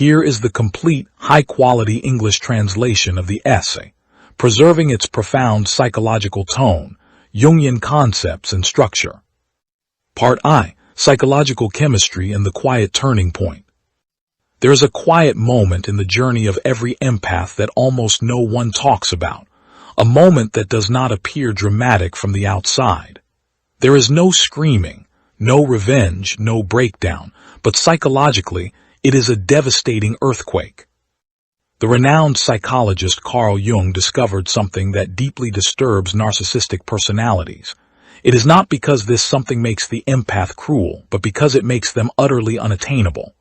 Here is the complete, high-quality English translation of the essay, preserving its profound psychological tone, Jungian concepts and structure. Part I, Psychological Chemistry and the Quiet Turning Point. There is a quiet moment in the journey of every empath that almost no one talks about, a moment that does not appear dramatic from the outside. There is no screaming, no revenge, no breakdown, but psychologically, it is a devastating earthquake. The renowned psychologist Carl Jung discovered something that deeply disturbs narcissistic personalities. It is not because this something makes the empath cruel, but because it makes them utterly unattainable.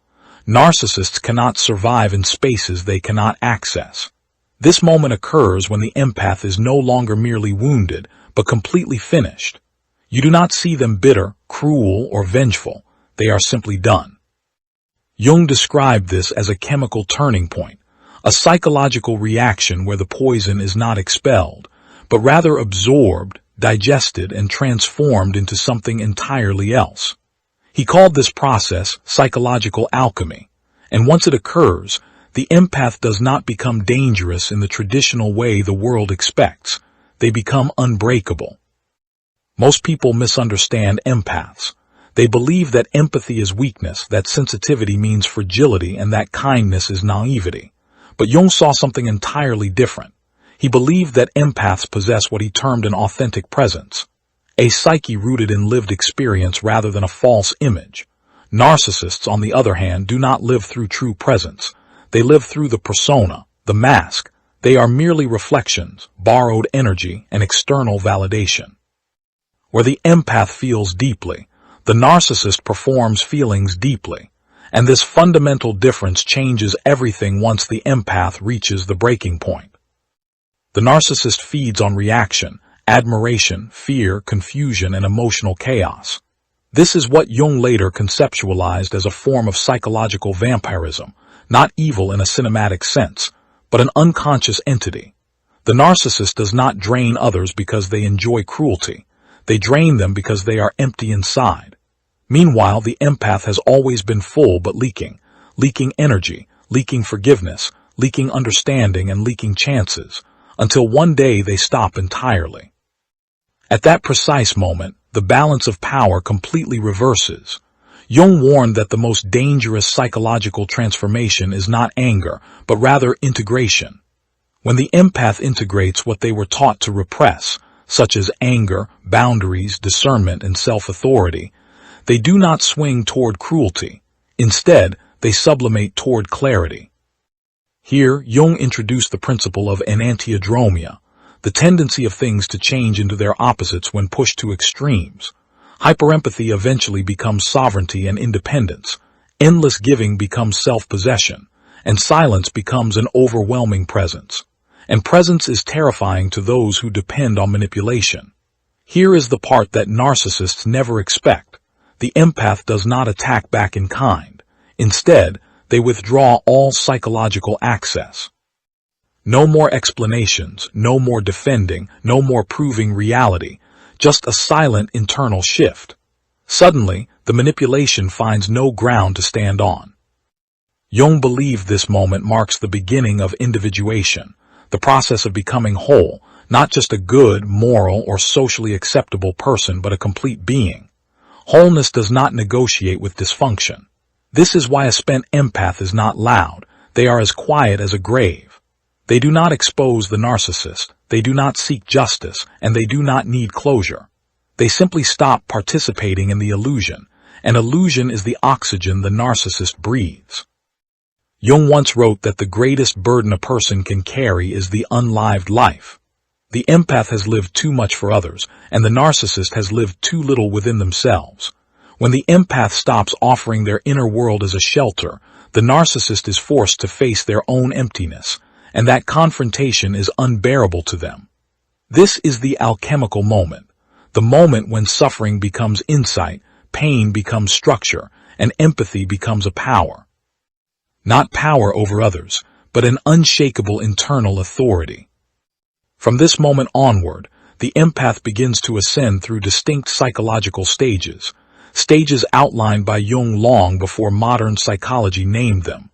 Narcissists cannot survive in spaces they cannot access. This moment occurs when the empath is no longer merely wounded, but completely finished. You do not see them bitter, cruel, or vengeful. They are simply done. Jung described this as a chemical turning point, a psychological reaction where the poison is not expelled, but rather absorbed, digested, and transformed into something entirely else. He called this process psychological alchemy, and once it occurs, the empath does not become dangerous in the traditional way the world expects. They become unbreakable. Most people misunderstand empaths. They believe that empathy is weakness, that sensitivity means fragility, and that kindness is naivety. But Jung saw something entirely different. He believed that empaths possess what he termed an authentic presence, a psyche rooted in lived experience rather than a false image. Narcissists, on the other hand, do not live through true presence. They live through the persona, the mask. They are merely reflections, borrowed energy, and external validation. Where the empath feels deeply, the narcissist performs feelings deeply, and this fundamental difference changes everything once the empath reaches the breaking point. The narcissist feeds on reaction, admiration, fear, confusion, and emotional chaos. This is what Jung later conceptualized as a form of psychological vampirism, not evil in a cinematic sense, but an unconscious entity. The narcissist does not drain others because they enjoy cruelty. They drain them because they are empty inside. Meanwhile, the empath has always been full but leaking energy, leaking forgiveness, leaking understanding, and leaking chances, until one day they stop entirely. At that precise moment, the balance of power completely reverses. Jung warned that the most dangerous psychological transformation is not anger, but rather integration. When the empath integrates what they were taught to repress, such as anger, boundaries, discernment, and self-authority, they do not swing toward cruelty. Instead, they sublimate toward clarity. Here, Jung introduced the principle of enantiodromia, the tendency of things to change into their opposites when pushed to extremes. Hyperempathy eventually becomes sovereignty and independence, endless giving becomes self-possession, and silence becomes an overwhelming presence. And presence is terrifying to those who depend on manipulation. Here is the part that narcissists never expect. The empath does not attack back in kind. Instead, they withdraw all psychological access. No more explanations, no more defending, no more proving reality, just a silent internal shift. Suddenly, the manipulation finds no ground to stand on. Jung believed this moment marks the beginning of individuation, the process of becoming whole, not just a good, moral, or socially acceptable person, but a complete being. Wholeness does not negotiate with dysfunction. This is why a spent empath is not loud. They are as quiet as a grave. They do not expose the narcissist. They do not seek justice, and they do not need closure. They simply stop participating in the illusion, and illusion is the oxygen the narcissist breathes. Jung once wrote that the greatest burden a person can carry is the unlived life. The empath has lived too much for others, and the narcissist has lived too little within themselves. When the empath stops offering their inner world as a shelter, the narcissist is forced to face their own emptiness, and that confrontation is unbearable to them. This is the alchemical moment, the moment when suffering becomes insight, pain becomes structure, and empathy becomes a power. Not power over others, but an unshakable internal authority. From this moment onward, the empath begins to ascend through distinct psychological stages outlined by Jung long before modern psychology named them: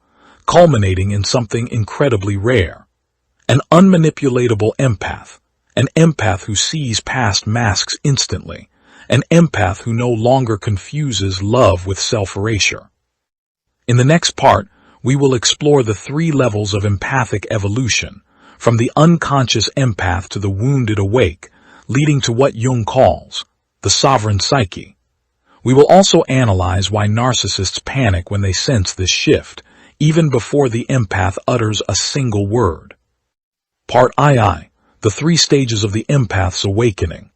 culminating in something incredibly rare. An unmanipulatable empath. An empath who sees past masks instantly. An empath who no longer confuses love with self-erasure. In the next part, we will explore the 3 levels of empathic evolution, from the unconscious empath to the wounded awake, leading to what Jung calls the sovereign psyche. We will also analyze why narcissists panic when they sense this shift, even before the empath utters a single word. Part II, the 3 stages of the empath's awakening.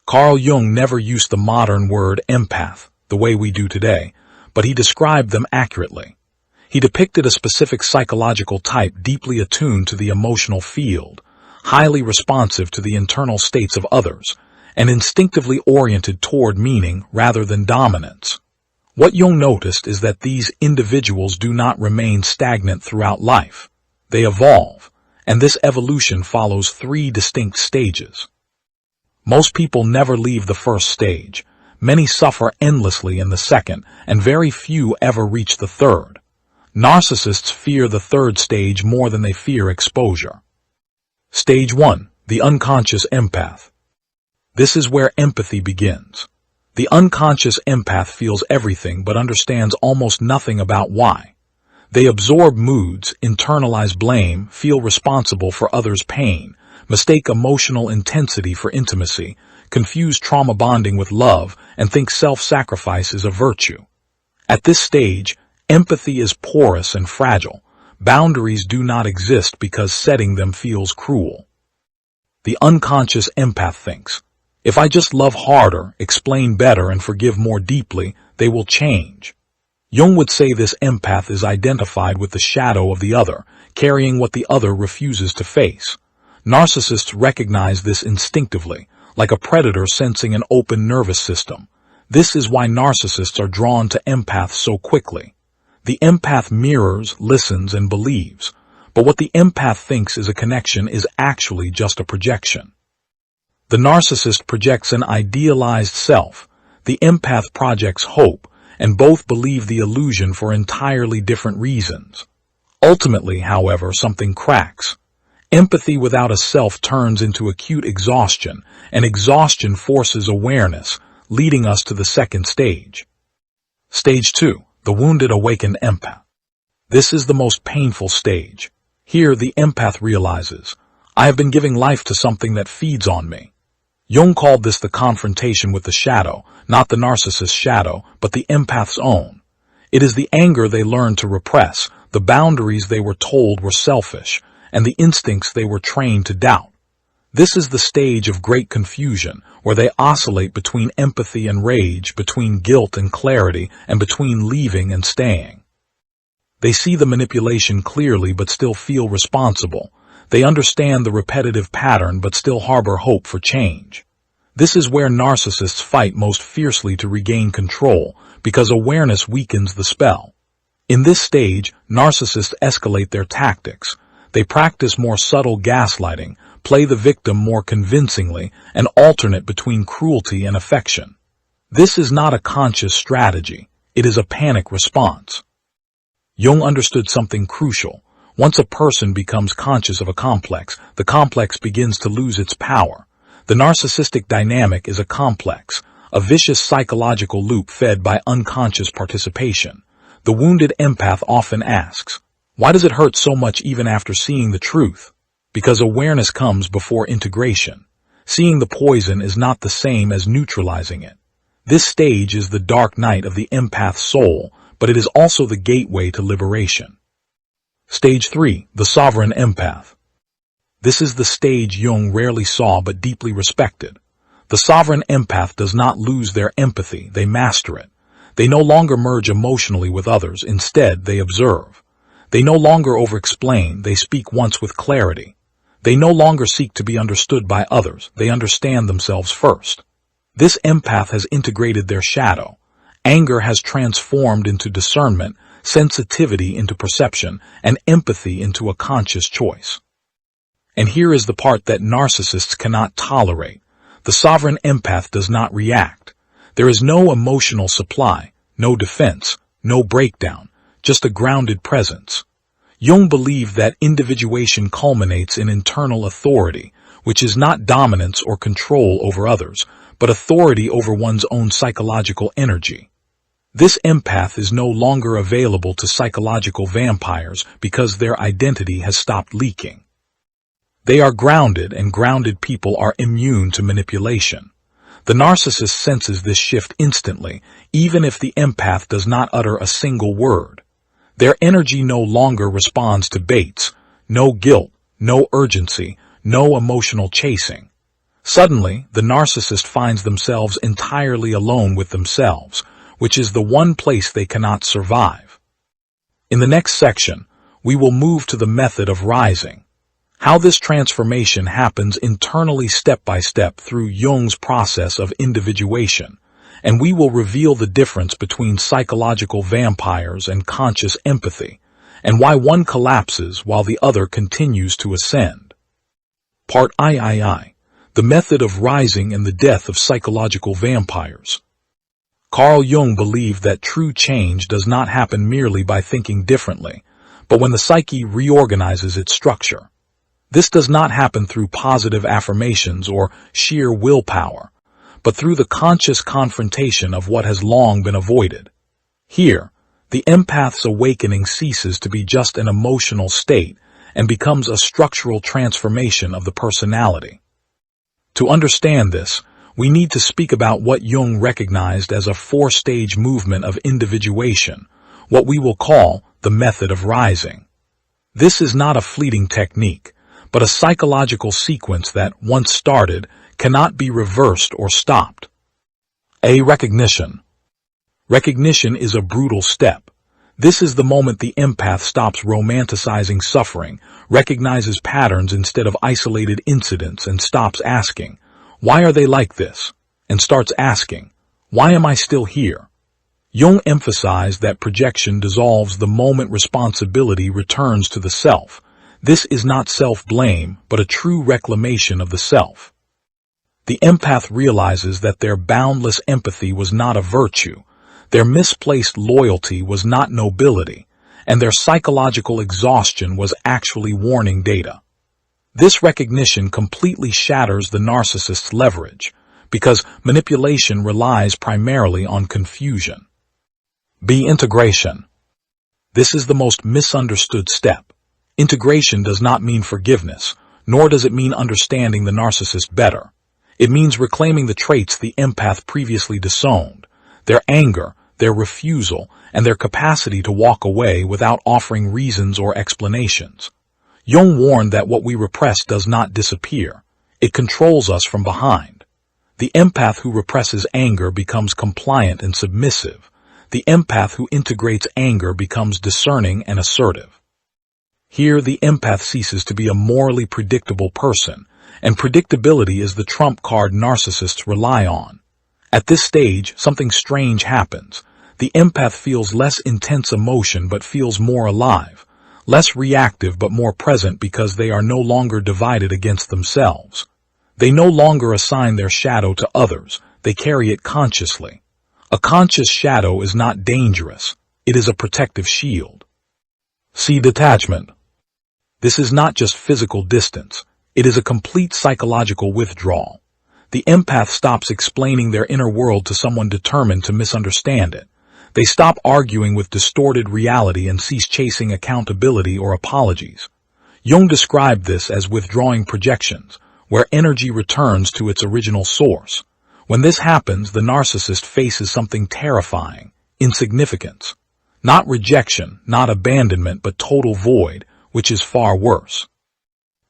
Carl Jung never used the modern word empath, the way we do today, but he described them accurately. He depicted a specific psychological type deeply attuned to the emotional field, highly responsive to the internal states of others, and instinctively oriented toward meaning rather than dominance. What Jung noticed is that these individuals do not remain stagnant throughout life. They evolve, and this evolution follows 3 distinct stages. Most people never leave the first stage. Many suffer endlessly in the second, and very few ever reach the third. Narcissists fear the third stage more than they fear exposure. Stage 1, the unconscious empath. This is where empathy begins. The unconscious empath feels everything but understands almost nothing about why. They absorb moods, internalize blame, feel responsible for others' pain, mistake emotional intensity for intimacy, confuse trauma bonding with love, and think self-sacrifice is a virtue. At this stage, empathy is porous and fragile. Boundaries do not exist because setting them feels cruel. The unconscious empath thinks, if I just love harder, explain better, and forgive more deeply, they will change. Jung would say this empath is identified with the shadow of the other, carrying what the other refuses to face. Narcissists recognize this instinctively, like a predator sensing an open nervous system. This is why narcissists are drawn to empaths so quickly. The empath mirrors, listens, and believes, but what the empath thinks is a connection is actually just a projection. The narcissist projects an idealized self. The empath projects hope, and both believe the illusion for entirely different reasons. Ultimately, however, something cracks. Empathy without a self turns into acute exhaustion, and exhaustion forces awareness, leading us to the second stage. Stage 2, the wounded awakened empath. This is the most painful stage. Here, the empath realizes, I have been giving life to something that feeds on me. Jung called this the confrontation with the shadow, not the narcissist's shadow, but the empath's own. It is the anger they learned to repress, the boundaries they were told were selfish, and the instincts they were trained to doubt. This is the stage of great confusion, where they oscillate between empathy and rage, between guilt and clarity, and between leaving and staying. They see the manipulation clearly but still feel responsible. They understand the repetitive pattern but still harbor hope for change. This is where narcissists fight most fiercely to regain control, because awareness weakens the spell. In this stage, narcissists escalate their tactics. They practice more subtle gaslighting, play the victim more convincingly, and alternate between cruelty and affection. This is not a conscious strategy. It is a panic response. Jung understood something crucial. Once a person becomes conscious of a complex, the complex begins to lose its power. The narcissistic dynamic is a complex, a vicious psychological loop fed by unconscious participation. The wounded empath often asks, why does it hurt so much even after seeing the truth? Because awareness comes before integration. Seeing the poison is not the same as neutralizing it. This stage is the dark night of the empath's soul, but it is also the gateway to liberation. Stage 3, the sovereign empath. This is the stage Jung rarely saw but deeply respected. The sovereign empath does not lose their empathy, they master it. They no longer merge emotionally with others, instead they observe. They no longer over-explain, they speak once with clarity. They no longer seek to be understood by others, they understand themselves first. This empath has integrated their shadow. Anger has transformed into discernment, sensitivity into perception, and empathy into a conscious choice. And here is the part that narcissists cannot tolerate. The sovereign empath does not react. There is no emotional supply, no defense, no breakdown, just a grounded presence. Jung believed that individuation culminates in internal authority, which is not dominance or control over others, but authority over one's own psychological energy. This empath is no longer available to psychological vampires because their identity has stopped leaking. They are grounded, and grounded people are immune to manipulation. The narcissist senses this shift instantly, even if the empath does not utter a single word. Their energy no longer responds to baits, no guilt, no urgency, no emotional chasing. Suddenly, the narcissist finds themselves entirely alone with themselves, which is the one place they cannot survive. In the next section, we will move to the method of rising, how this transformation happens internally step by step through Jung's process of individuation, and we will reveal the difference between psychological vampires and conscious empathy, and why one collapses while the other continues to ascend. Part III, the method of rising and the death of psychological vampires. Carl Jung believed that true change does not happen merely by thinking differently, but when the psyche reorganizes its structure. This does not happen through positive affirmations or sheer willpower, but through the conscious confrontation of what has long been avoided. Here, the empath's awakening ceases to be just an emotional state and becomes a structural transformation of the personality. To understand this, we need to speak about what Jung recognized as a four-stage movement of individuation, what we will call the method of rising. This is not a fleeting technique, but a psychological sequence that, once started, cannot be reversed or stopped. A. Recognition. Recognition is a brutal step. This is the moment the empath stops romanticizing suffering, recognizes patterns instead of isolated incidents, and stops asking, "Why are they like this?" and starts asking, "Why am I still here?" Jung emphasized that projection dissolves the moment responsibility returns to the self. This is not self-blame, but a true reclamation of the self. The empath realizes that their boundless empathy was not a virtue, their misplaced loyalty was not nobility, and their psychological exhaustion was actually warning data. This recognition completely shatters the narcissist's leverage, because manipulation relies primarily on confusion. B. Integration. This is the most misunderstood step. Integration does not mean forgiveness, nor does it mean understanding the narcissist better. It means reclaiming the traits the empath previously disowned, their anger, their refusal, and their capacity to walk away without offering reasons or explanations. Jung warned that what we repress does not disappear. It controls us from behind. The empath who represses anger becomes compliant and submissive. The empath who integrates anger becomes discerning and assertive. Here, the empath ceases to be a morally predictable person, and predictability is the trump card narcissists rely on. At this stage, something strange happens. The empath feels less intense emotion but feels more alive, less reactive but more present because they are no longer divided against themselves. They no longer assign their shadow to others, they carry it consciously. A conscious shadow is not dangerous, it is a protective shield. See detachment. This is not just physical distance, it is a complete psychological withdrawal. The empath stops explaining their inner world to someone determined to misunderstand it. They stop arguing with distorted reality and cease chasing accountability or apologies. Jung described this as withdrawing projections, where energy returns to its original source. When this happens, the narcissist faces something terrifying, insignificance. Not rejection, not abandonment, but total void, which is far worse.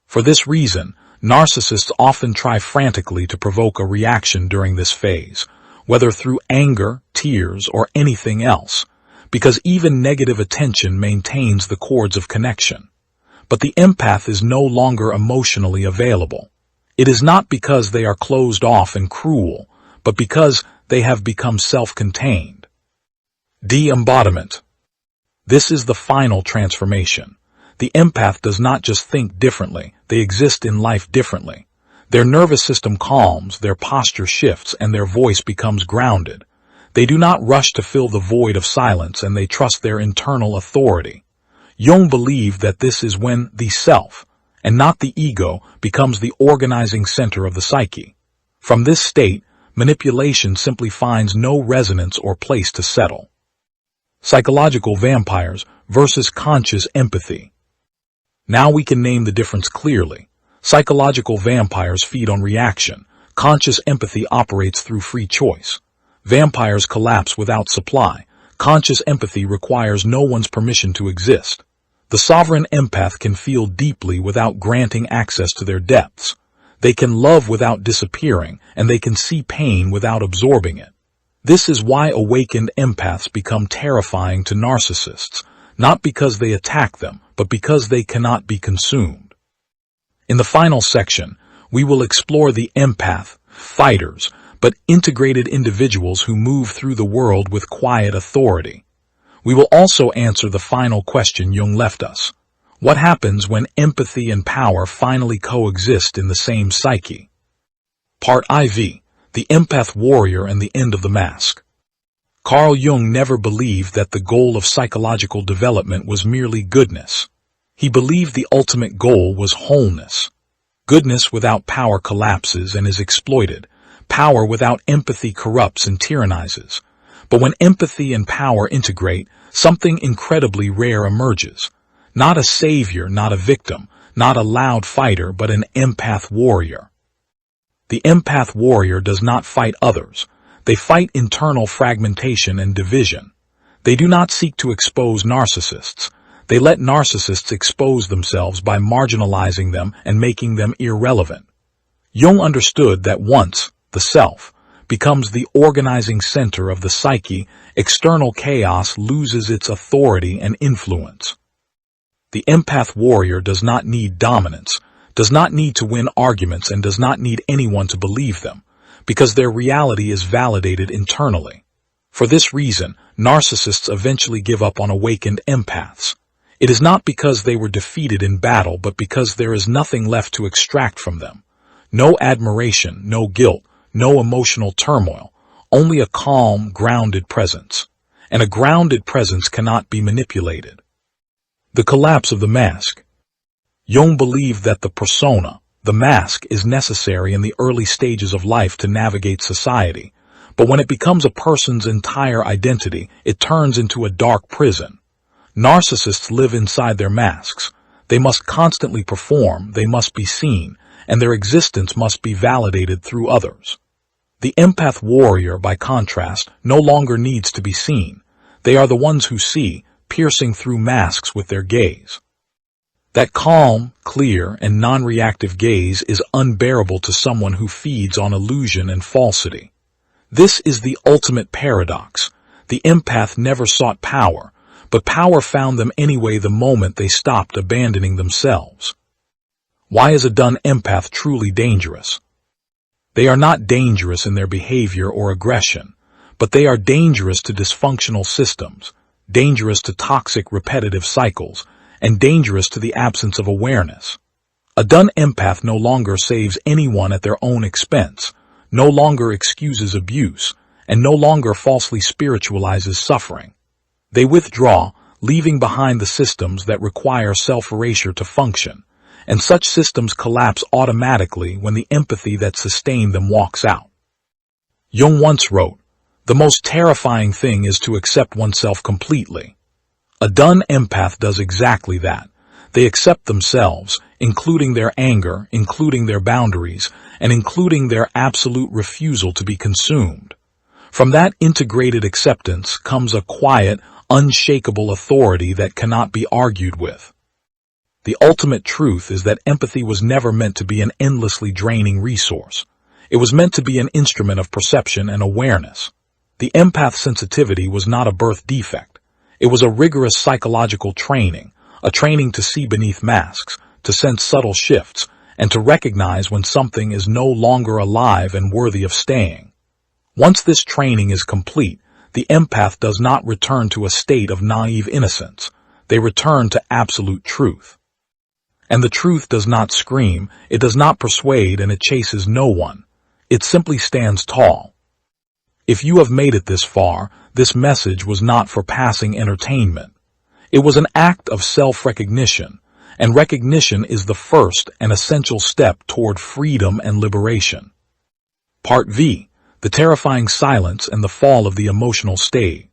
For this reason, narcissists often try frantically to provoke a reaction during this phase, whether through anger, tears, or anything else, because even negative attention maintains the cords of connection. But the empath is no longer emotionally available. It is not because they are closed off and cruel, but because they have become self-contained. De-embodiment. This is the final transformation. The empath does not just think differently, they exist in life differently. Their nervous system calms, their posture shifts, and their voice becomes grounded. They do not rush to fill the void of silence, and they trust their internal authority. Jung believed that this is when the self, and not the ego, becomes the organizing center of the psyche. From this state, manipulation simply finds no resonance or place to settle. Psychological vampires versus conscious empathy. Now we can name the difference clearly. Psychological vampires feed on reaction. Conscious empathy operates through free choice. Vampires collapse without supply. Conscious empathy requires no one's permission to exist. The sovereign empath can feel deeply without granting access to their depths. They can love without disappearing, and they can see pain without absorbing it. This is why awakened empaths become terrifying to narcissists, not because they attack them, but because they cannot be consumed. In the final section, we will explore the empath, fighters, but integrated individuals who move through the world with quiet authority. We will also answer the final question Jung left us. What happens when empathy and power finally coexist in the same psyche? Part IV, the empath warrior and the end of the mask. Carl Jung never believed that the goal of psychological development was merely goodness. He believed the ultimate goal was wholeness. Goodness without power collapses and is exploited. Power without empathy corrupts and tyrannizes. But when empathy and power integrate, something incredibly rare emerges. Not a savior, not a victim, not a loud fighter, but an empath warrior. The empath warrior does not fight others. They fight internal fragmentation and division. They do not seek to expose narcissists. They let narcissists expose themselves by marginalizing them and making them irrelevant. Jung understood that once the self becomes the organizing center of the psyche, external chaos loses its authority and influence. The empath warrior does not need dominance, does not need to win arguments, and does not need anyone to believe them, because their reality is validated internally. For this reason, narcissists eventually give up on awakened empaths. It is not because they were defeated in battle, but because there is nothing left to extract from them. No admiration, no guilt, no emotional turmoil, only a calm, grounded presence. And a grounded presence cannot be manipulated. The collapse of the mask. Jung believed that the persona, the mask, is necessary in the early stages of life to navigate society, but when it becomes a person's entire identity, it turns into a dark prison. Narcissists live inside their masks. They must constantly perform, they must be seen, and their existence must be validated through others. The empath warrior, by contrast, no longer needs to be seen. They are the ones who see, piercing through masks with their gaze. That calm, clear, and non-reactive gaze is unbearable to someone who feeds on illusion and falsity. This is the ultimate paradox. The empath never sought power, but power found them anyway the moment they stopped abandoning themselves. Why is a done empath truly dangerous? They are not dangerous in their behavior or aggression, but they are dangerous to dysfunctional systems, dangerous to toxic repetitive cycles, and dangerous to the absence of awareness. A done empath no longer saves anyone at their own expense, no longer excuses abuse, and no longer falsely spiritualizes suffering. They withdraw, leaving behind the systems that require self-erasure to function, and such systems collapse automatically when the empathy that sustained them walks out. Jung once wrote, "The most terrifying thing is to accept oneself completely." A done empath does exactly that. They accept themselves, including their anger, including their boundaries, and including their absolute refusal to be consumed. From that integrated acceptance comes a quiet, unshakable authority that cannot be argued with. The ultimate truth is that empathy was never meant to be an endlessly draining resource. It was meant to be an instrument of perception and awareness. The empath sensitivity was not a birth defect. It was a rigorous psychological training, a training to see beneath masks, to sense subtle shifts, and to recognize when something is no longer alive and worthy of staying. Once this training is complete, the empath does not return to a state of naive innocence. They return to absolute truth. And the truth does not scream, it does not persuade, and it chases no one. It simply stands tall. If you have made it this far, this message was not for passing entertainment. It was an act of self-recognition, and recognition is the first and essential step toward freedom and liberation. Part V. The terrifying silence and the fall of the emotional state.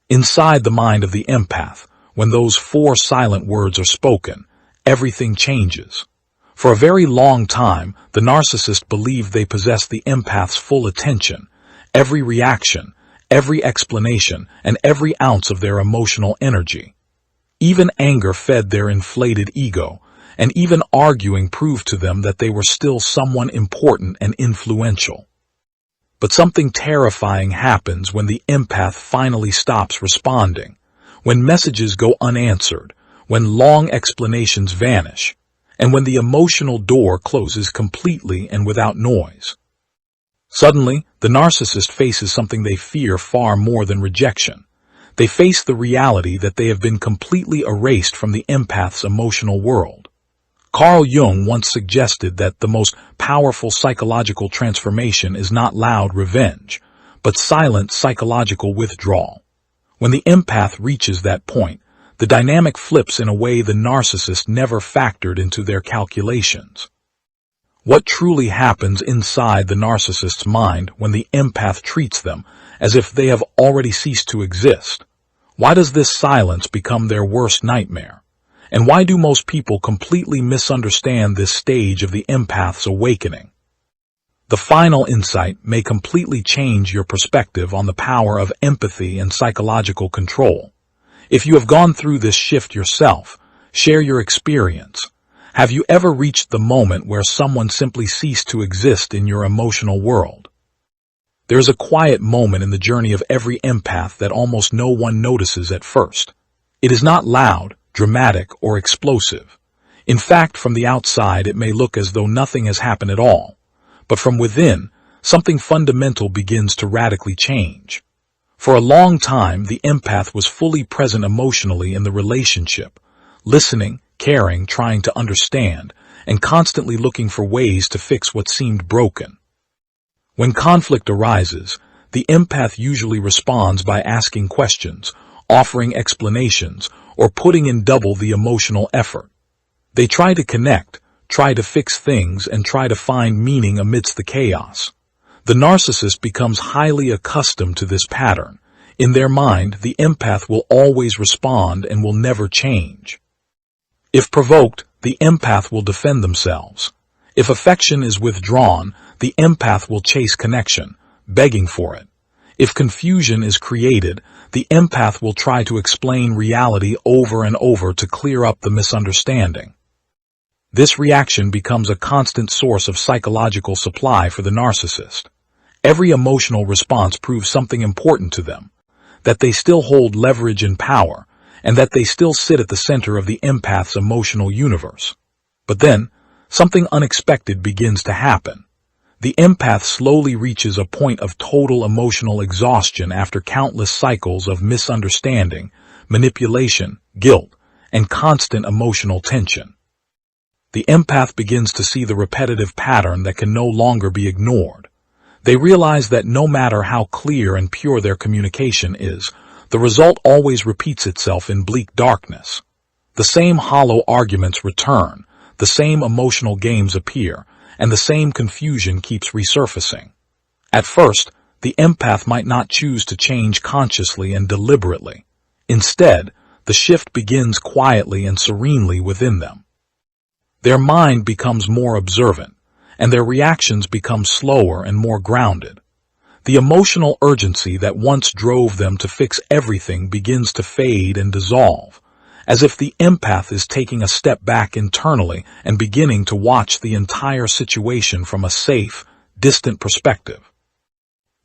Inside the mind of the empath, when those 4 silent words are spoken, everything changes. For a very long time, the narcissist believed they possessed the empath's full attention, every reaction, every explanation, and every ounce of their emotional energy. Even anger fed their inflated ego, and even arguing proved to them that they were still someone important and influential. But something terrifying happens when the empath finally stops responding, when messages go unanswered, when long explanations vanish, and when the emotional door closes completely and without noise. Suddenly, the narcissist faces something they fear far more than rejection. They face the reality that they have been completely erased from the empath's emotional world. Carl Jung once suggested that the most powerful psychological transformation is not loud revenge, but silent psychological withdrawal. When the empath reaches that point, the dynamic flips in a way the narcissist never factored into their calculations. What truly happens inside the narcissist's mind when the empath treats them as if they have already ceased to exist? Why does this silence become their worst nightmare? And why do most people completely misunderstand this stage of the empath's awakening? The final insight may completely change your perspective on the power of empathy and psychological control. If you have gone through this shift yourself, share your experience. Have you ever reached the moment where someone simply ceased to exist in your emotional world? There is a quiet moment in the journey of every empath that almost no one notices at first. It is not loud, dramatic, or explosive. In fact, from the outside, it may look as though nothing has happened at all. But from within, something fundamental begins to radically change. For a long time, the empath was fully present emotionally in the relationship, listening, caring, trying to understand, and constantly looking for ways to fix what seemed broken. When conflict arises, the empath usually responds by asking questions, offering explanations, or putting in double the emotional effort. They try to connect, try to fix things, and try to find meaning amidst the chaos. The narcissist becomes highly accustomed to this pattern. In their mind, the empath will always respond and will never change. If provoked, the empath will defend themselves. If affection is withdrawn, the empath will chase connection, begging for it. If confusion is created, the empath will try to explain reality over and over to clear up the misunderstanding. This reaction becomes a constant source of psychological supply for the narcissist. Every emotional response proves something important to them, that they still hold leverage and power, and that they still sit at the center of the empath's emotional universe. But then, something unexpected begins to happen. The empath slowly reaches a point of total emotional exhaustion after countless cycles of misunderstanding, manipulation, guilt, and constant emotional tension. The empath begins to see the repetitive pattern that can no longer be ignored. They realize that no matter how clear and pure their communication is, the result always repeats itself in bleak darkness. The same hollow arguments return, the same emotional games appear, and the same confusion keeps resurfacing. At first, the empath might not choose to change consciously and deliberately. Instead, the shift begins quietly and serenely within them. Their mind becomes more observant, and their reactions become slower and more grounded. The emotional urgency that once drove them to fix everything begins to fade and dissolve, as if the empath is taking a step back internally and beginning to watch the entire situation from a safe, distant perspective.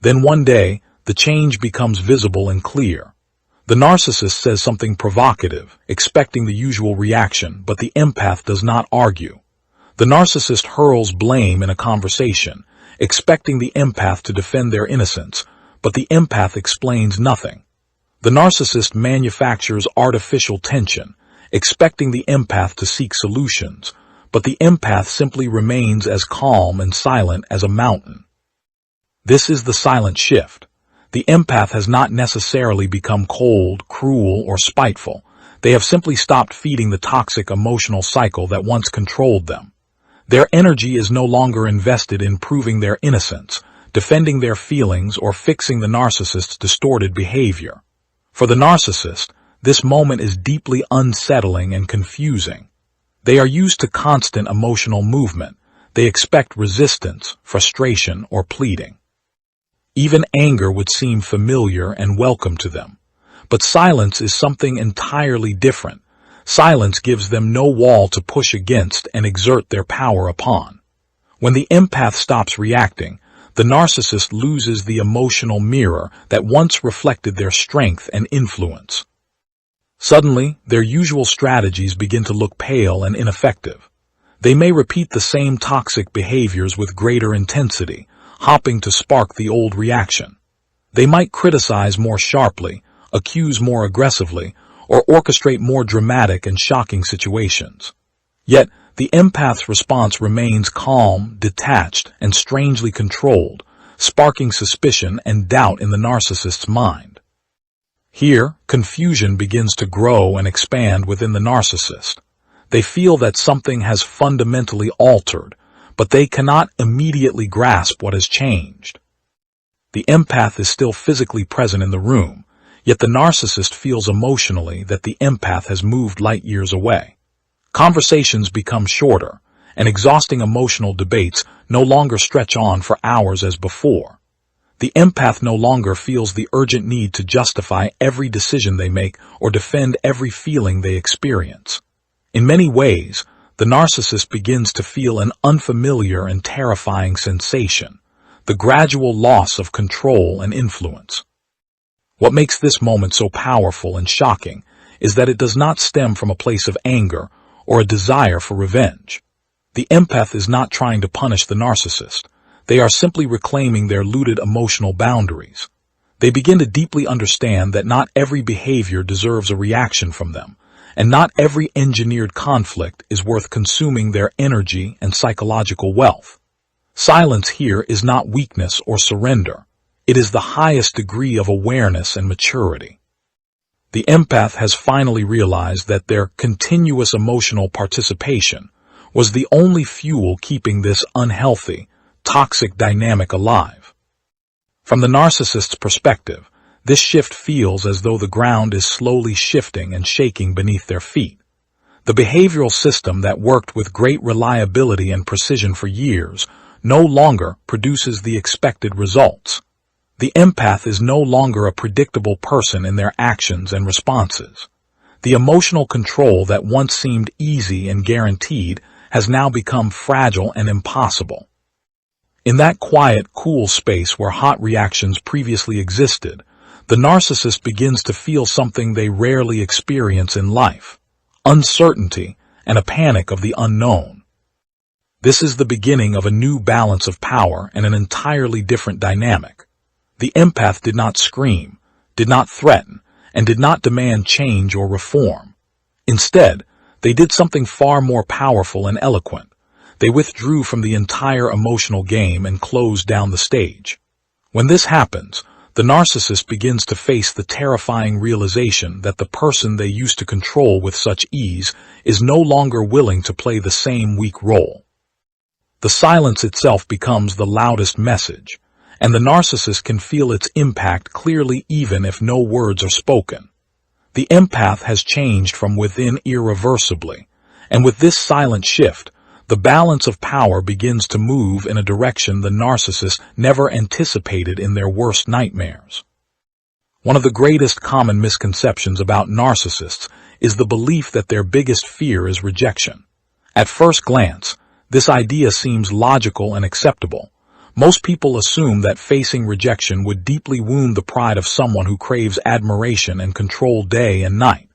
Then one day, the change becomes visible and clear. The narcissist says something provocative, expecting the usual reaction, but the empath does not argue. The narcissist hurls blame in a conversation, expecting the empath to defend their innocence, but the empath explains nothing. The narcissist manufactures artificial tension, expecting the empath to seek solutions, but the empath simply remains as calm and silent as a mountain. This is the silent shift. The empath has not necessarily become cold, cruel, or spiteful. They have simply stopped feeding the toxic emotional cycle that once controlled them. Their energy is no longer invested in proving their innocence, defending their feelings, or fixing the narcissist's distorted behavior. For the narcissist, this moment is deeply unsettling and confusing. They are used to constant emotional movement. They expect resistance, frustration, or pleading. Even anger would seem familiar and welcome to them. But silence is something entirely different. Silence gives them no wall to push against and exert their power upon. When the empath stops reacting, the narcissist loses the emotional mirror that once reflected their strength and influence. Suddenly, their usual strategies begin to look pale and ineffective. They may repeat the same toxic behaviors with greater intensity, hopping to spark the old reaction. They might criticize more sharply, accuse more aggressively, or orchestrate more dramatic and shocking situations. Yet, the empath's response remains calm, detached, and strangely controlled, sparking suspicion and doubt in the narcissist's mind. Here, confusion begins to grow and expand within the narcissist. They feel that something has fundamentally altered, but they cannot immediately grasp what has changed. The empath is still physically present in the room, yet the narcissist feels emotionally that the empath has moved light years away. Conversations become shorter, and exhausting emotional debates no longer stretch on for hours as before. The empath no longer feels the urgent need to justify every decision they make or defend every feeling they experience. In many ways, the narcissist begins to feel an unfamiliar and terrifying sensation, the gradual loss of control and influence. What makes this moment so powerful and shocking is that it does not stem from a place of anger or a desire for revenge. The empath is not trying to punish the narcissist. They are simply reclaiming their looted emotional boundaries. They begin to deeply understand that not every behavior deserves a reaction from them, and not every engineered conflict is worth consuming their energy and psychological wealth. Silence here is not weakness or surrender. It is the highest degree of awareness and maturity. The empath has finally realized that their continuous emotional participation was the only fuel keeping this unhealthy, toxic dynamic alive. From the narcissist's perspective, this shift feels as though the ground is slowly shifting and shaking beneath their feet. The behavioral system that worked with great reliability and precision for years no longer produces the expected results. The empath is no longer a predictable person in their actions and responses. The emotional control that once seemed easy and guaranteed has now become fragile and impossible. In that quiet, cool space where hot reactions previously existed, the narcissist begins to feel something they rarely experience in life: uncertainty and a panic of the unknown. This is the beginning of a new balance of power and an entirely different dynamic. The empath did not scream, did not threaten, and did not demand change or reform. Instead, they did something far more powerful and eloquent. They withdrew from the entire emotional game and closed down the stage. When this happens, the narcissist begins to face the terrifying realization that the person they used to control with such ease is no longer willing to play the same weak role. The silence itself becomes the loudest message, and the narcissist can feel its impact clearly even if no words are spoken. The empath has changed from within irreversibly, and with this silent shift, the balance of power begins to move in a direction the narcissist never anticipated in their worst nightmares. One of the greatest common misconceptions about narcissists is the belief that their biggest fear is rejection. At first glance, this idea seems logical and acceptable. Most people assume that facing rejection would deeply wound the pride of someone who craves admiration and control day and night.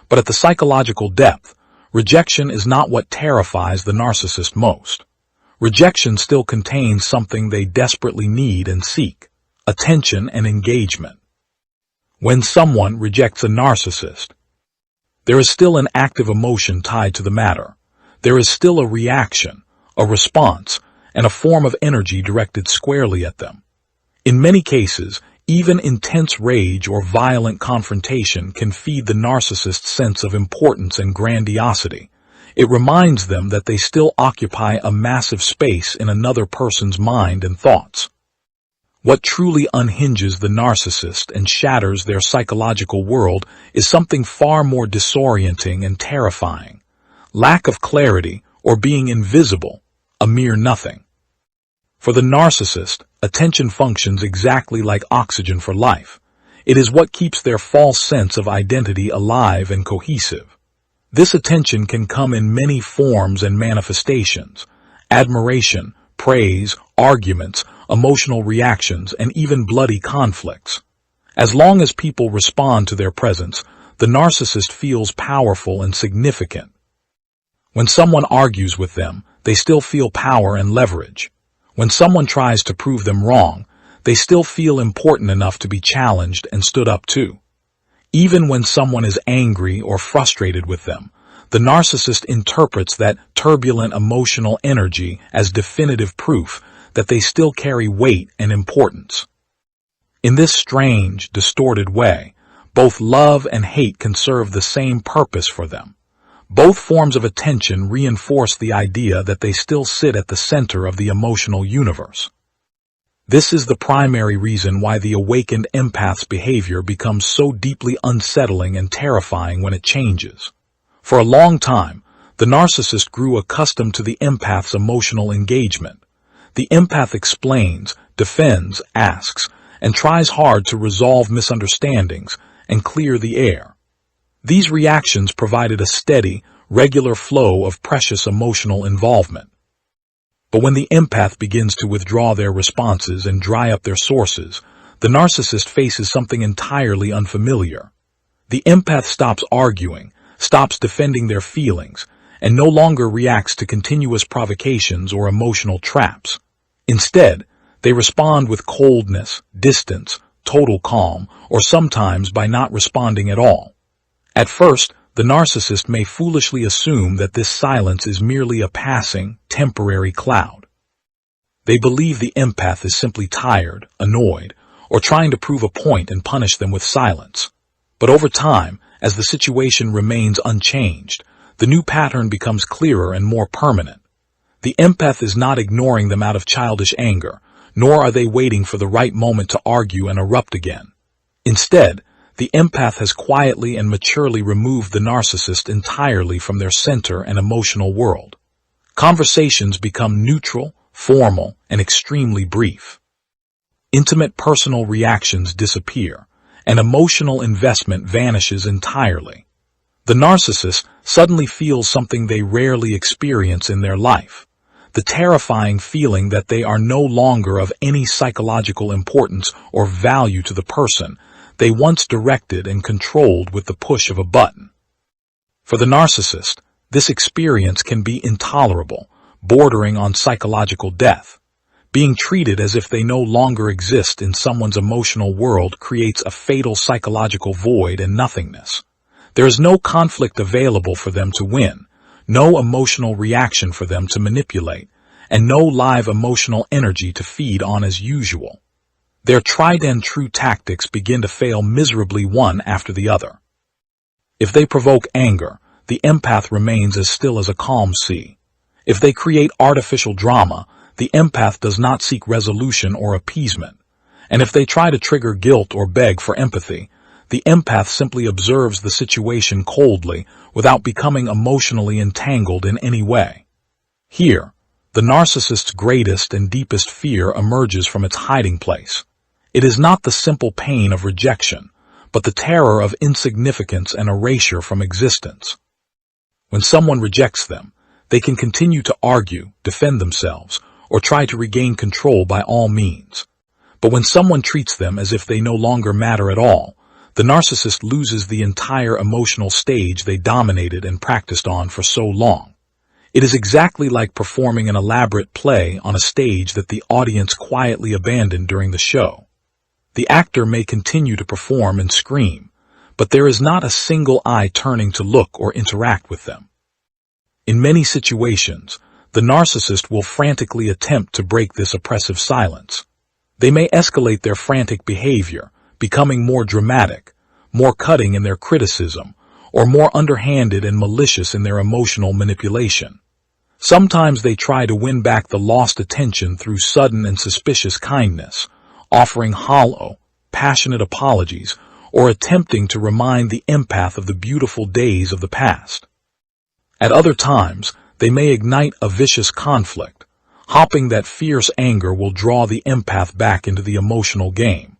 But at the psychological depth, rejection is not what terrifies the narcissist most. Rejection still contains something they desperately need and seek: attention and engagement. When someone rejects a narcissist, there is still an active emotion tied to the matter. There is still a reaction, a response, and a form of energy directed squarely at them. In many cases, Even intense rage or violent confrontation can feed the narcissist's sense of importance and grandiosity. It reminds them that they still occupy a massive space in another person's mind and thoughts. What truly unhinges the narcissist and shatters their psychological world is something far more disorienting and terrifying. Lack of clarity or being invisible, a mere nothing. For the narcissist, attention functions exactly like oxygen for life. It is what keeps their false sense of identity alive and cohesive. This attention can come in many forms and manifestations: admiration, praise, arguments, emotional reactions, and even bloody conflicts. As long as people respond to their presence, the narcissist feels powerful and significant. When someone argues with them, they still feel power and leverage. When someone tries to prove them wrong, they still feel important enough to be challenged and stood up to. Even when someone is angry or frustrated with them, the narcissist interprets that turbulent emotional energy as definitive proof that they still carry weight and importance. In this strange, distorted way, both love and hate can serve the same purpose for them. Both forms of attention reinforce the idea that they still sit at the center of the emotional universe. This is the primary reason why the awakened empath's behavior becomes so deeply unsettling and terrifying when it changes. For a long time, the narcissist grew accustomed to the empath's emotional engagement. The empath explains, defends, asks, and tries hard to resolve misunderstandings and clear the air. These reactions provided a steady, regular flow of precious emotional involvement. But when the empath begins to withdraw their responses and dry up their sources, the narcissist faces something entirely unfamiliar. The empath stops arguing, stops defending their feelings, and no longer reacts to continuous provocations or emotional traps. Instead, they respond with coldness, distance, total calm, or sometimes by not responding at all. At first, the narcissist may foolishly assume that this silence is merely a passing, temporary cloud. They believe the empath is simply tired, annoyed, or trying to prove a point and punish them with silence. But over time, as the situation remains unchanged, the new pattern becomes clearer and more permanent. The empath is not ignoring them out of childish anger, nor are they waiting for the right moment to argue and erupt again. Instead, the empath has quietly and maturely removed the narcissist entirely from their center and emotional world. Conversations become neutral, formal, and extremely brief. Intimate personal reactions disappear, and emotional investment vanishes entirely. The narcissist suddenly feels something they rarely experience in their life: the terrifying feeling that they are no longer of any psychological importance or value to the person they once directed and controlled with the push of a button. For the narcissist, this experience can be intolerable, bordering on psychological death. Being treated as if they no longer exist in someone's emotional world creates a fatal psychological void and nothingness. There is no conflict available for them to win, no emotional reaction for them to manipulate, and no live emotional energy to feed on as usual. Their tried and true tactics begin to fail miserably one after the other. If they provoke anger, the empath remains as still as a calm sea. If they create artificial drama, the empath does not seek resolution or appeasement. And if they try to trigger guilt or beg for empathy, the empath simply observes the situation coldly without becoming emotionally entangled in any way. Here, the narcissist's greatest and deepest fear emerges from its hiding place. It is not the simple pain of rejection, but the terror of insignificance and erasure from existence. When someone rejects them, they can continue to argue, defend themselves, or try to regain control by all means. But when someone treats them as if they no longer matter at all, the narcissist loses the entire emotional stage they dominated and practiced on for so long. It is exactly like performing an elaborate play on a stage that the audience quietly abandoned during the show. The actor may continue to perform and scream, but there is not a single eye turning to look or interact with them. In many situations, the narcissist will frantically attempt to break this oppressive silence. They may escalate their frantic behavior, becoming more dramatic, more cutting in their criticism, or more underhanded and malicious in their emotional manipulation. Sometimes they try to win back the lost attention through sudden and suspicious kindness, offering hollow, passionate apologies, or attempting to remind the empath of the beautiful days of the past. At other times, they may ignite a vicious conflict, hoping that fierce anger will draw the empath back into the emotional game.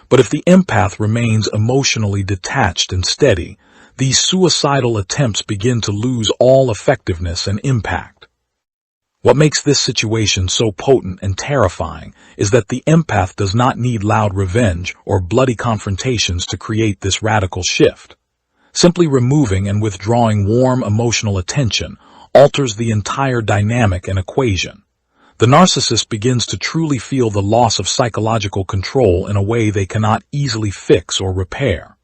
But if the empath remains emotionally detached and steady, these suicidal attempts begin to lose all effectiveness and impact. What makes this situation so potent and terrifying is that the empath does not need loud revenge or bloody confrontations to create this radical shift. Simply removing and withdrawing warm emotional attention alters the entire dynamic and equation. The narcissist begins to truly feel the loss of psychological control in a way they cannot easily fix or repair.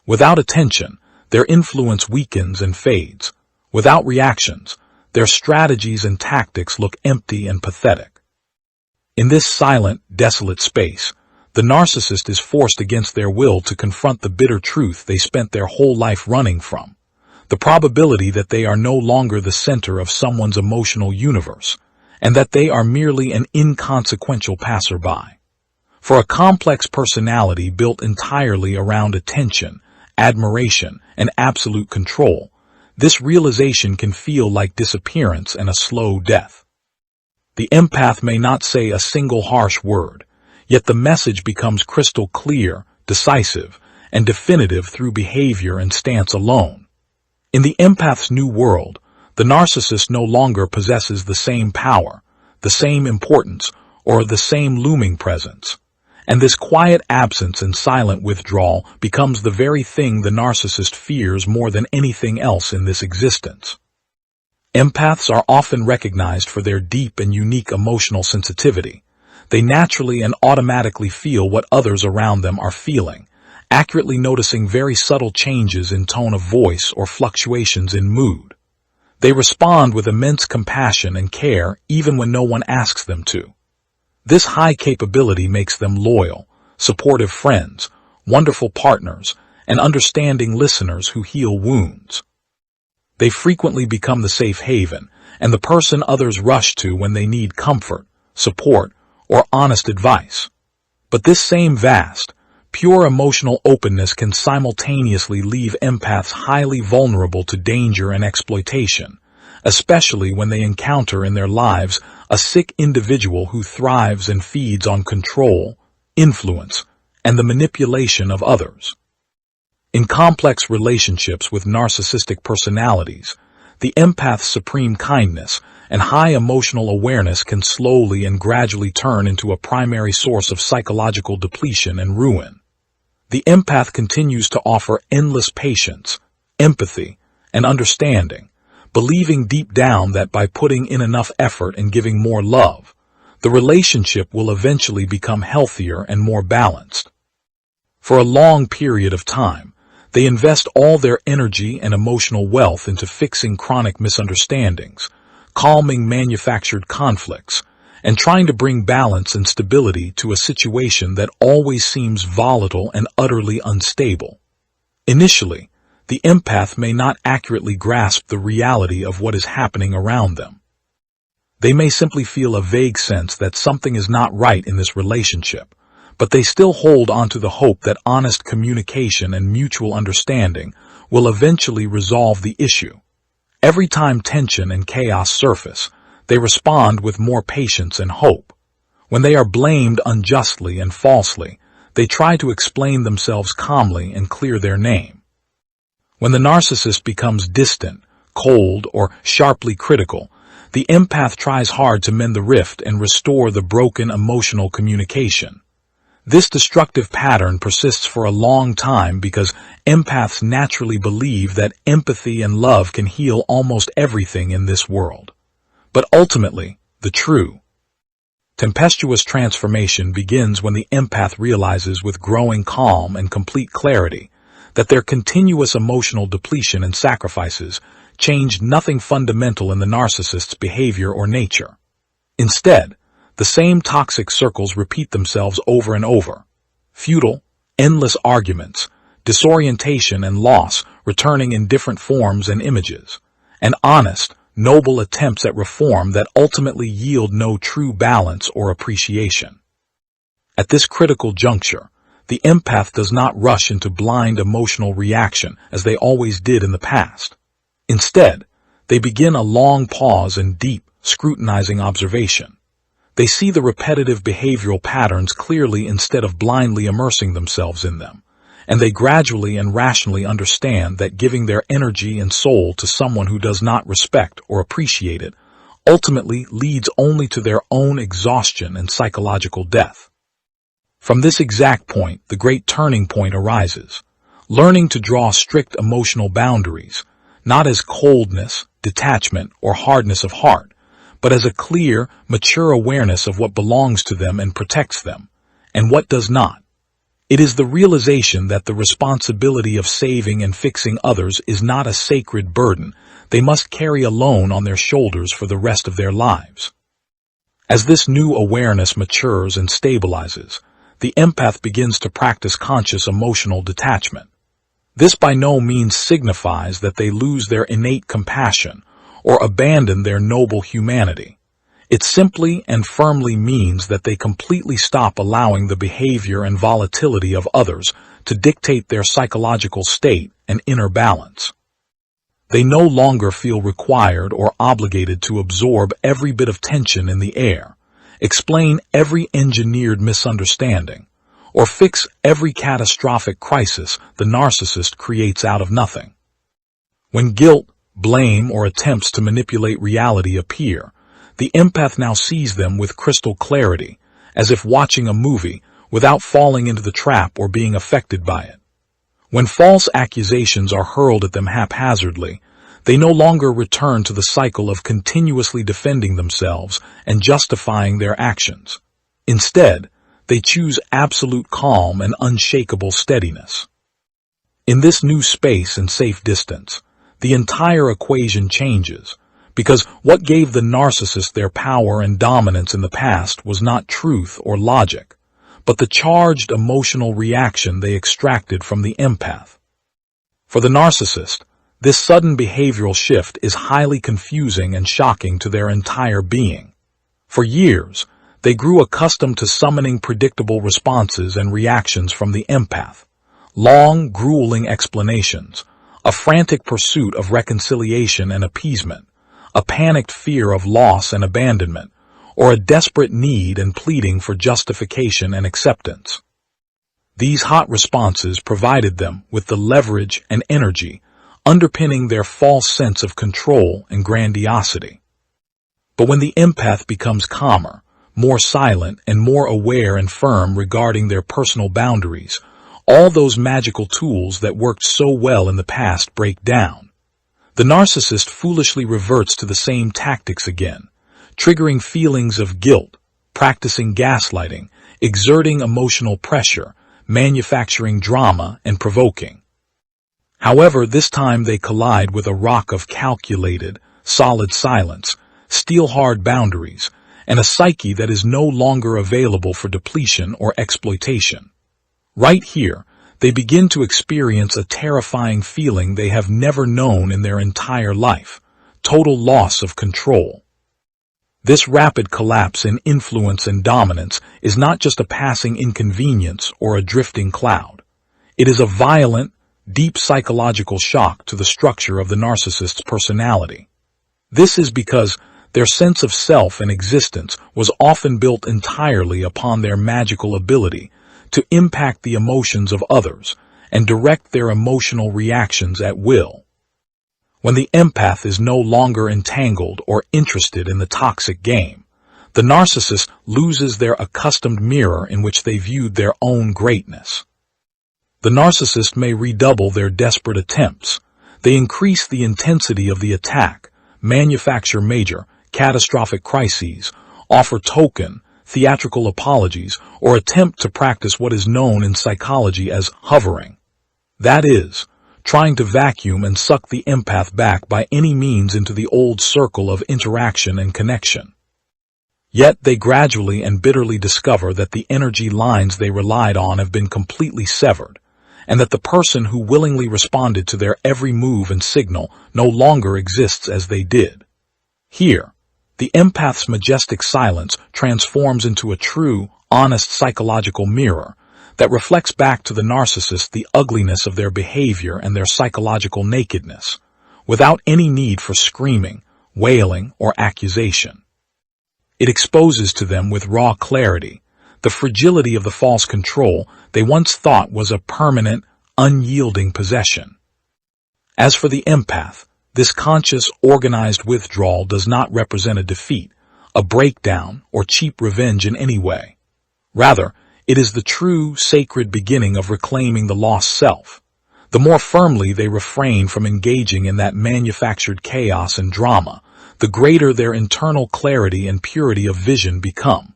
Without attention, their influence weakens and fades. Without reactions, their strategies and tactics look empty and pathetic. In this silent, desolate space, the narcissist is forced against their will to confront the bitter truth they spent their whole life running from. The probability that they are no longer the center of someone's emotional universe, and that they are merely an inconsequential passerby. For a complex personality built entirely around attention, admiration, and absolute control, this realization can feel like disappearance and a slow death. The empath may not say a single harsh word, yet the message becomes crystal clear, decisive, and definitive through behavior and stance alone. In the empath's new world, the narcissist no longer possesses the same power, the same importance, or the same looming presence. And this quiet absence and silent withdrawal becomes the very thing the narcissist fears more than anything else in this existence. Empaths are often recognized for their deep and unique emotional sensitivity. They naturally and automatically feel what others around them are feeling, accurately noticing very subtle changes in tone of voice or fluctuations in mood. They respond with immense compassion and care even when no one asks them to. This high capability makes them loyal, supportive friends, wonderful partners, and understanding listeners who heal wounds. They frequently become the safe haven and the person others rush to when they need comfort, support, or honest advice. But this same vast, pure emotional openness can simultaneously leave empaths highly vulnerable to danger and exploitation, especially when they encounter in their lives a sick individual who thrives and feeds on control, influence, and the manipulation of others. In complex relationships with narcissistic personalities, the empath's supreme kindness and high emotional awareness can slowly and gradually turn into a primary source of psychological depletion and ruin. The empath continues to offer endless patience, empathy, and understanding, believing deep down that by putting in enough effort and giving more love, the relationship will eventually become healthier and more balanced. For a long period of time, they invest all their energy and emotional wealth into fixing chronic misunderstandings, calming manufactured conflicts, and trying to bring balance and stability to a situation that always seems volatile and utterly unstable. Initially, the empath may not accurately grasp the reality of what is happening around them. They may simply feel a vague sense that something is not right in this relationship, but they still hold onto the hope that honest communication and mutual understanding will eventually resolve the issue. Every time tension and chaos surface, they respond with more patience and hope. When they are blamed unjustly and falsely, they try to explain themselves calmly and clear their name. When the narcissist becomes distant, cold, or sharply critical, the empath tries hard to mend the rift and restore the broken emotional communication. This destructive pattern persists for a long time because empaths naturally believe that empathy and love can heal almost everything in this world. But ultimately, the true, tempestuous transformation begins when the empath realizes with growing calm and complete clarity that their continuous emotional depletion and sacrifices changed nothing fundamental in the narcissist's behavior or nature. Instead, The same toxic circles repeat themselves over and over. Futile, endless arguments, disorientation and loss returning in different forms and images, and honest, noble attempts at reform that ultimately yield no true balance or appreciation. At this critical juncture, the empath does not rush into blind emotional reaction as they always did in the past. Instead, they begin a long pause and deep, scrutinizing observation. They see the repetitive behavioral patterns clearly instead of blindly immersing themselves in them, and they gradually and rationally understand that giving their energy and soul to someone who does not respect or appreciate it ultimately leads only to their own exhaustion and psychological death. From this exact point, the great turning point arises. Learning to draw strict emotional boundaries, not as coldness, detachment, or hardness of heart, but as a clear, mature awareness of what belongs to them and protects them, and what does not. It is the realization that the responsibility of saving and fixing others is not a sacred burden they must carry alone on their shoulders for the rest of their lives. As this new awareness matures and stabilizes, the empath begins to practice conscious emotional detachment. This by no means signifies that they lose their innate compassion or abandon their noble humanity. It simply and firmly means that they completely stop allowing the behavior and volatility of others to dictate their psychological state and inner balance. They no longer feel required or obligated to absorb every bit of tension in the air, explain every engineered misunderstanding, or fix every catastrophic crisis the narcissist creates out of nothing. When guilt, blame, or attempts to manipulate reality appear, the empath now sees them with crystal clarity, as if watching a movie, without falling into the trap or being affected by it. When false accusations are hurled at them haphazardly, they no longer return to the cycle of continuously defending themselves and justifying their actions. Instead, they choose absolute calm and unshakable steadiness. In this new space and safe distance, the entire equation changes, because what gave the narcissist their power and dominance in the past was not truth or logic, but the charged emotional reaction they extracted from the empath. For the narcissist, this sudden behavioral shift is highly confusing and shocking to their entire being. For years, they grew accustomed to summoning predictable responses and reactions from the empath, long, grueling explanations, a frantic pursuit of reconciliation and appeasement, a panicked fear of loss and abandonment, or a desperate need and pleading for justification and acceptance. These hot responses provided them with the leverage and energy underpinning their false sense of control and grandiosity. But when the empath becomes calmer, more silent, and more aware and firm regarding their personal boundaries, all those magical tools that worked so well in the past break down. The narcissist foolishly reverts to the same tactics again, triggering feelings of guilt, practicing gaslighting, exerting emotional pressure, manufacturing drama, and provoking. However, this time they collide with a rock of calculated, solid silence, steel-hard boundaries, and a psyche that is no longer available for depletion or exploitation. Right here, they begin to experience a terrifying feeling they have never known in their entire life: total loss of control. This rapid collapse in influence and dominance is not just a passing inconvenience or a drifting cloud. It is a violent, deep psychological shock to the structure of the narcissist's personality. This is because their sense of self and existence was often built entirely upon their magical ability to impact the emotions of others and direct their emotional reactions at will. When the empath is no longer entangled or interested in the toxic game, the narcissist loses their accustomed mirror in which they viewed their own greatness. The narcissist may redouble their desperate attempts. They increase the intensity of the attack, manufacture major, catastrophic crises, offer token, theatrical apologies, or attempt to practice what is known in psychology as hovering. That is, trying to vacuum and suck the empath back by any means into the old circle of interaction and connection. Yet they gradually and bitterly discover that the energy lines they relied on have been completely severed, and that the person who willingly responded to their every move and signal no longer exists as they did. Here, the empath's majestic silence transforms into a true, honest psychological mirror that reflects back to the narcissist the ugliness of their behavior and their psychological nakedness, without any need for screaming, wailing, or accusation. It exposes to them with raw clarity the fragility of the false control they once thought was a permanent, unyielding possession. As for the empath, this conscious, organized withdrawal does not represent a defeat, a breakdown, or cheap revenge in any way. Rather, it is the true, sacred beginning of reclaiming the lost self. The more firmly they refrain from engaging in that manufactured chaos and drama, the greater their internal clarity and purity of vision become.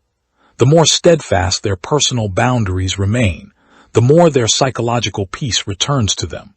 The more steadfast their personal boundaries remain, the more their psychological peace returns to them.